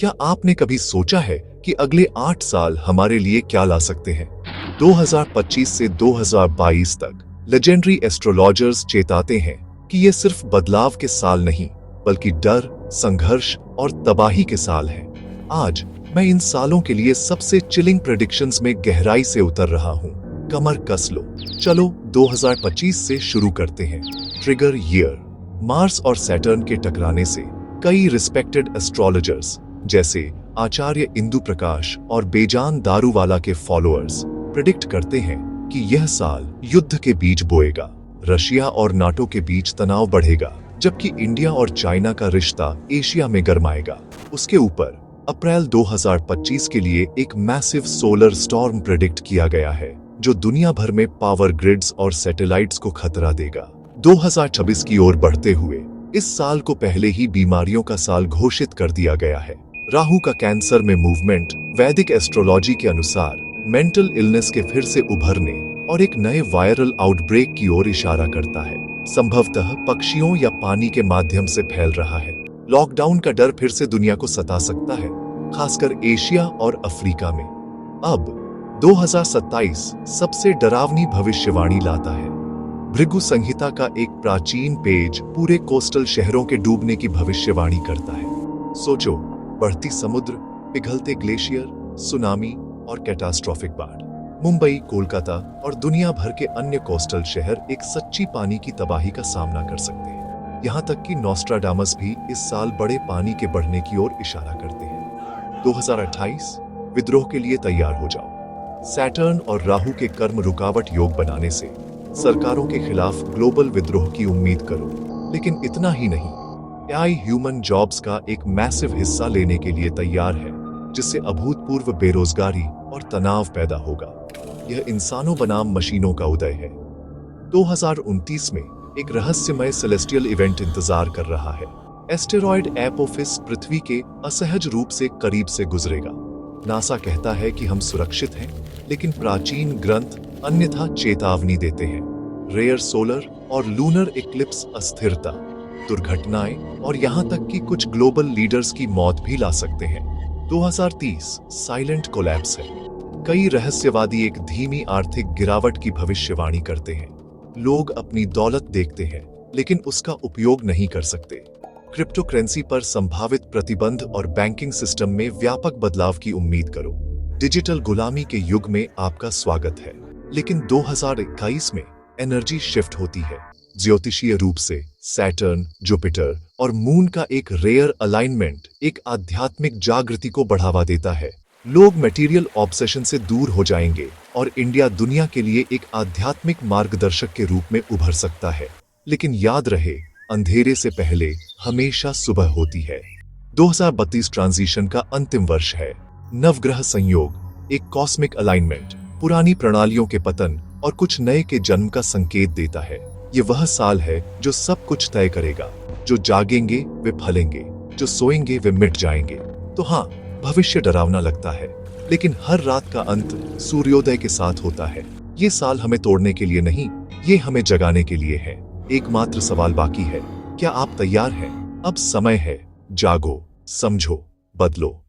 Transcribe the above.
क्या आपने कभी सोचा है कि अगले 8 साल हमारे लिए क्या ला सकते हैं? 2025 से 2022 तक लेजेंडरी एस्ट्रोलॉजर्स चेताते हैं कि ये सिर्फ बदलाव के साल नहीं, बल्कि डर, संघर्ष और तबाही के साल हैं। आज मैं इन सालों के लिए सबसे चिलिंग प्रेडिक्शंस में गहराई से उतर रहा हूँ। कमर कस लो, चलो 2025 से शुरू करते हैं। Trigger year. मार्स और सैटर्न के टकराने से कई रिस्पेक्टेड एस्ट्रोलॉजर्स जैसे आचार्य इंदु प्रकाश और बेजान दारूवाला के फॉलोअर्स प्रिडिक्ट करते हैं कि यह साल युद्ध के बीज बोएगा। रशिया और नाटो के बीच तनाव बढ़ेगा, जबकि इंडिया और चाइना का रिश्ता एशिया में गरमाएगा। उसके ऊपर अप्रैल 2025 के लिए एक मैसिव सोलर स्टॉर्म प्रेडिक्ट किया गया है, जो दुनिया भर में पावर ग्रिड्स और सैटेलाइट्स को खतरा देगा। 2026 की ओर बढ़ते हुए इस साल को पहले ही बीमारियों का साल घोषित कर दिया गया है। राहु का कैंसर में मूवमेंट वैदिक एस्ट्रोलॉजी के अनुसार मेंटल इलनेस के फिर से उभरने और एक नए वायरल आउटब्रेक की ओर इशारा करता है। संभवतः पक्षियों या पानी के माध्यम से फैल रहा है। लॉकडाउन का डर फिर से दुनिया को सता सकता है, खासकर एशिया और अफ्रीका में। अब 2027 सबसे डरावनी भविष्यवाणी लाता है। भृगु संहिता का एक प्राचीन पेज पूरे कोस्टल शहरों के डूबने की भविष्यवाणी करता है। सोचो, बढ़ती समुद्र, पिघलते ग्लेशियर, सुनामी और कैटास्ट्रोफिक बाढ़। मुंबई, कोलकाता और दुनिया भर के अन्य कोस्टल शहर एक सच्ची पानी की तबाही का सामना कर सकते हैं। यहाँ तक कि नोस्ट्राडामस भी इस साल बड़े पानी के बढ़ने की ओर इशारा करते हैं। 2028 विद्रोह के लिए तैयार हो जाओ। सैटर्न और राहु के कर्म रुकावट योग बनाने से सरकारों के खिलाफ ग्लोबल विद्रोह की उम्मीद करो। लेकिन इतना ही नहीं, एआई ह्यूमन जॉब्स का एक मैसिव हिस्सा लेने के लिए तैयार है, जिससे अभूतपूर्व बेरोजगारी और तनाव पैदा होगा। यह इंसानों बनाम मशीनों का उदय है। 2029 में एक रहस्यमय सेलेस्टियल इवेंट इंतजार कर रहा है। एस्टेरॉयड एपोफिस पृथ्वी के असहज रूप से करीब से गुजरेगा। नासा कहता है कि हम सुरक्षित हैं, लेकिन प्राचीन ग्रंथ अन्यथा चेतावनी देते हैं। रेयर सोलर और लूनर इक्लिप्स अस्थिरता, दुर्घटनाएं और यहां तक कि कुछ ग्लोबल लीडर्स की मौत भी ला सकते हैं। 2030 साइलेंट कोलैप्स है। कई रहस्यवादी एक धीमी आर्थिक गिरावट की भविष्यवाणी करते हैं। लोग अपनी दौलत देखते हैं, लेकिन उसका उपयोग नहीं कर सकते। क्रिप्टो करेंसी पर संभावित प्रतिबंध और बैंकिंग सिस्टम में व्यापक बदलाव की उम्मीद करो। डिजिटल गुलामी के युग में आपका स्वागत है। लेकिन 2021 में एनर्जी शिफ्ट होती है। ज्योतिषीय रूप से सैटर्न, जुपिटर और मून का एक रेयर अलाइनमेंट एक आध्यात्मिक जागृति को बढ़ावा देता है। लोग मटेरियल ऑब्सेशन से दूर हो जाएंगे और इंडिया दुनिया के लिए एक आध्यात्मिक मार्गदर्शक के रूप में उभर सकता है। लेकिन याद रहे, अंधेरे से पहले हमेशा सुबह होती है। 2032 ट्रांजिशन का अंतिम वर्ष है। नवग्रह संयोग, एक कॉस्मिक अलाइनमेंट, पुरानी प्रणालियों के पतन और कुछ नए के जन्म का संकेत देता है। ये वह साल है जो सब कुछ तय करेगा। जो जागेंगे वे फलेंगे, जो सोएंगे वे मिट जाएंगे। तो हाँ, भविष्य डरावना लगता है, लेकिन हर रात का अंत सूर्योदय के साथ होता है। ये साल हमें तोड़ने के लिए नहीं, ये हमें जगाने के लिए है। एकमात्र सवाल बाकी है, क्या आप तैयार हैं? अब समय है, जागो, समझो, बदलो।